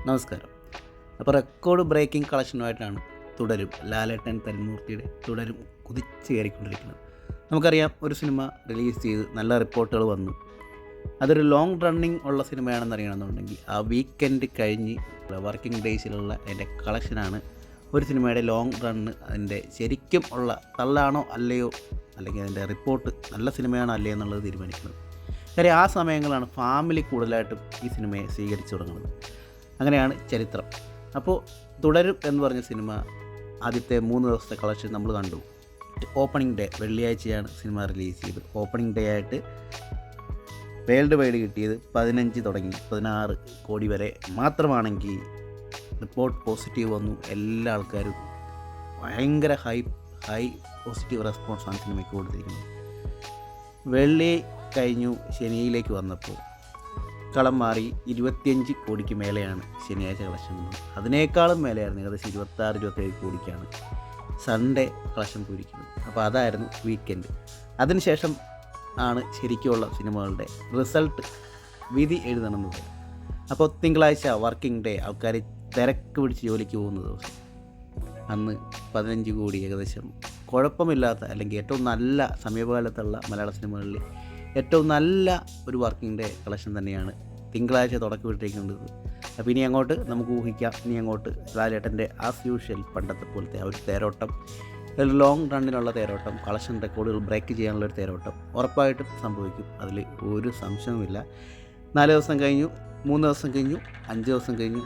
നമസ്കാരം. അപ്പോൾ record breaking കളക്ഷനുമായിട്ടാണ് തുടരും ലാലേട്ടൻ തന്മൂർത്തിയുടെ തുടരും കുതിച്ച് കയറിക്കൊണ്ടിരിക്കുന്നത്. നമുക്കറിയാം, ഒരു സിനിമ റിലീസ് ചെയ്ത് നല്ല റിപ്പോർട്ടുകൾ വന്നു, അതൊരു ലോങ് റണ്ണിങ് ഉള്ള സിനിമയാണെന്ന് അറിയണമെന്നുണ്ടെങ്കിൽ ആ വീക്കെൻഡ് കഴിഞ്ഞ് വർക്കിംഗ് ഡേയ്സിലുള്ള അതിൻ്റെ കളക്ഷനാണ് ഒരു സിനിമയുടെ ലോങ് റണ്ണ്, അതിൻ്റെ ശരിക്കും ഉള്ള തള്ളാണോ അല്ലയോ, അല്ലെങ്കിൽ അതിൻ്റെ റിപ്പോർട്ട് നല്ല സിനിമയാണോ അല്ലയോ എന്നുള്ളത് തീരുമാനിക്കുന്നത്. കാര്യം ആ സമയങ്ങളാണ് ഫാമിലി കൂടുതലായിട്ടും ഈ സിനിമയെ സ്വീകരിച്ചു തുടങ്ങുന്നത്. അങ്ങനെയാണ് ചരിത്രം. അപ്പോൾ തുടരും എന്ന് പറഞ്ഞ സിനിമ ആദ്യത്തെ 3 ദിവസത്തെ കളക്ഷൻ നമ്മൾ കണ്ടു. ഓപ്പണിംഗ് ഡേ വെള്ളിയാഴ്ചയാണ് സിനിമ റിലീസ് ചെയ്തത്. ഓപ്പണിംഗ് ഡേ ആയിട്ട് വേൾഡ് വൈഡ് കിട്ടിയത് 15 തുടങ്ങി 16 കോടി വരെ മാത്രമാണെങ്കിൽ റിപ്പോർട്ട് പോസിറ്റീവ് വന്നു. എല്ലാ ആൾക്കാരും ഭയങ്കര ഹൈ പോസിറ്റീവ് റെസ്പോൺസാണ് സിനിമയ്ക്ക് കൊടുത്തിരിക്കുന്നത്. വെള്ളി കഴിഞ്ഞു ശനിയിലേക്ക് വന്നപ്പോൾ കളം മാറി 25 കോടിക്ക് മേലെയാണ് ശനിയാഴ്ച കളക്ഷൻ വന്നത്. അതിനേക്കാളും മേലെയായിരുന്നു, ഏകദേശം 26-27 കോടിക്കാണ് സൺഡേ കളക്ഷൻ പോയിരിക്കുന്നത്. അപ്പോൾ അതായിരുന്നു വീക്കെൻഡ്. അതിനുശേഷം ആണ് ശരിക്കുമുള്ള സിനിമകളുടെ റിസൾട്ട് വിധി എഴുതണമെന്നത്. അപ്പോൾ തിങ്കളാഴ്ച വർക്കിംഗ് ഡേ, ആൾക്കാർ തിരക്ക് പിടിച്ച് ജോലിക്ക് പോകുന്ന ദിവസം, അന്ന് 15 കോടി ഏകദേശം കുഴപ്പമില്ലാത്ത, അല്ലെങ്കിൽ ഏറ്റവും നല്ല സമീപകാലത്തുള്ള മലയാള സിനിമകളിൽ ഏറ്റവും നല്ല ഒരു വർക്കിംഗ് ഡേ കളക്ഷൻ തന്നെയാണ് തിങ്കളാഴ്ച തുടക്കമിട്ടിരിക്കുന്നത്. അപ്പോൾ ഇനി അങ്ങോട്ട് നമുക്ക് ഊഹിക്കാം, ഇനി അങ്ങോട്ട് ലാലേട്ടൻ്റെ ആസ് യൂഷ്വൽ പണ്ടത്തെ പോലത്തെ ആ ഒരു തേരോട്ടം, ഒരു ലോങ് റണ്ണിനുള്ള തേരോട്ടം, കളക്ഷൻ റെക്കോർഡുകൾ ബ്രേക്ക് ചെയ്യാനുള്ളൊരു തേരോട്ടം ഉറപ്പായിട്ടും സംഭവിക്കും. അതിൽ ഒരു സംശയവുമില്ല. 4 ദിവസം കഴിഞ്ഞു, 3 ദിവസം കഴിഞ്ഞു, 5 ദിവസം കഴിഞ്ഞു.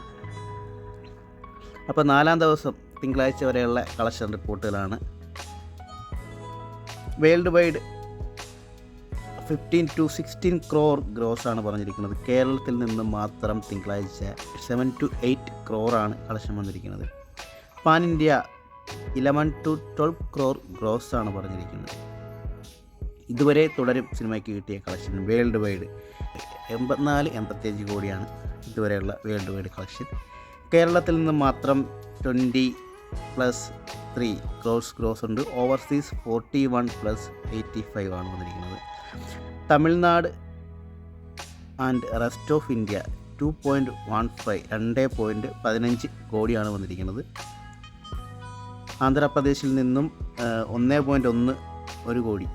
അപ്പോൾ 4-ാം ദിവസം തിങ്കളാഴ്ച വരെയുള്ള കളക്ഷൻ റിപ്പോർട്ടുകളാണ്. വേൾഡ് വൈഡ് 15 to 16 crore ഗ്രോസാണ് പറഞ്ഞിരിക്കുന്നത്. കേരളത്തിൽ നിന്ന് മാത്രം തിങ്കളാഴ്ച 7 to 8 crore കളക്ഷൻ വന്നിരിക്കുന്നത്. പാൻ ഇന്ത്യ 11 to 12 crore ഗ്രോസാണ് പറഞ്ഞിരിക്കുന്നത്. ഇതുവരെ തുടരും സിനിമയ്ക്ക് കിട്ടിയ കളക്ഷൻ വേൾഡ് വൈഡ് 84-85 കോടിയാണ് ഇതുവരെയുള്ള വേൾഡ് വൈഡ് കളക്ഷൻ. കേരളത്തിൽ നിന്ന് മാത്രം 20+3 ഗ്രോസ് ഉണ്ട്. ഓവർസീസ് 41+85 ആണ് വന്നിരിക്കുന്നത്. Tamil Nadu and rest of India 2.15 കോടിയാണ് വന്നിരിക്കുന്നത്. ആന്ധ്രാപ്രദേശിൽ നിന്നും 1.1 കോടി.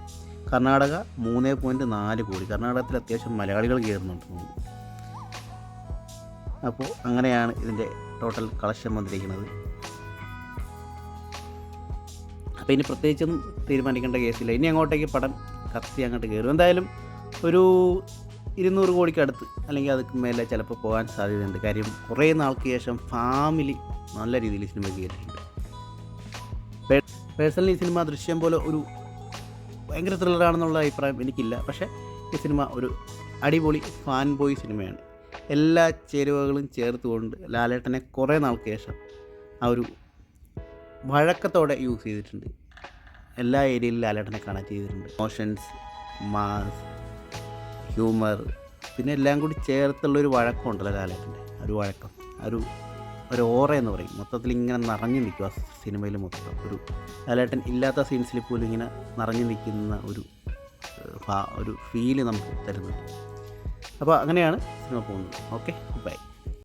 കർണാടക 3.4 കോടി. കർണാടകത്തിൽ അത്യാവശ്യം മലയാളികൾ കയറുന്നുണ്ട്. അപ്പോൾ അങ്ങനെയാണ് ഇതിൻ്റെ ടോട്ടൽ കളക്ഷൻ വന്നിരിക്കുന്നത്. അപ്പോൾ ഇനി പ്രത്യേകിച്ചൊന്നും തീരുമാനിക്കേണ്ട കേസില്ല. ഇനി അങ്ങോട്ടേക്ക് പടം കത്തി അങ്ങോട്ട് കയറും. എന്തായാലും ഒരു 200 കോടിക്ക് അടുത്ത്, അല്ലെങ്കിൽ അതിന് മേലെ ചിലപ്പോൾ പോകാൻ സാധ്യതയുണ്ട്. കാര്യം കുറേ നാൾക്ക് ശേഷം ഫാമിലി നല്ല രീതിയിൽ സിനിമ കയറിയിട്ടുണ്ട്. പേഴ്സണലി ഈ സിനിമ ദൃശ്യം പോലെ ഒരു ഭയങ്കര ത്രില്ലറാണെന്നുള്ള അഭിപ്രായം എനിക്കില്ല. പക്ഷേ ഈ സിനിമ ഒരു അടിപൊളി ഫാൻ ബോയ് സിനിമയാണ്. എല്ലാ ചേരുവകളും ചേർത്തുകൊണ്ട് ലാലേട്ടനെ കുറേ നാൾക്ക് ശേഷം ആ ഒരു വഴക്കത്തോടെ യൂസ് ചെയ്തിട്ടുണ്ട്. എല്ലാ ഏരിയയിലും ലാലേട്ടനെ കണക്ട് ചെയ്തിട്ടുണ്ട്. ഇമോഷൻസ്, മാസ്, ഹ്യൂമർ, പിന്നെ എല്ലാം കൂടി ചേർത്തുള്ളൊരു വഴക്കമുണ്ടല്ലോ ലാലേട്ടൻ്റെ. ഒരു വഴക്കം, ഒരു ഓറ എന്ന് പറയും. മൊത്തത്തിൽ ഇങ്ങനെ നിറഞ്ഞു നിൽക്കും ആ സിനിമയിൽ മൊത്തം. ഒരു ലാലേട്ടൻ ഇല്ലാത്ത സീൻസിൽ പോലും ഇങ്ങനെ നിറഞ്ഞു നിൽക്കുന്ന ഒരു ഫീല് നമുക്ക് തരുന്നുണ്ട്. അപ്പോൾ അങ്ങനെയാണ് സിനിമ പോകുന്നത്. Okay, by.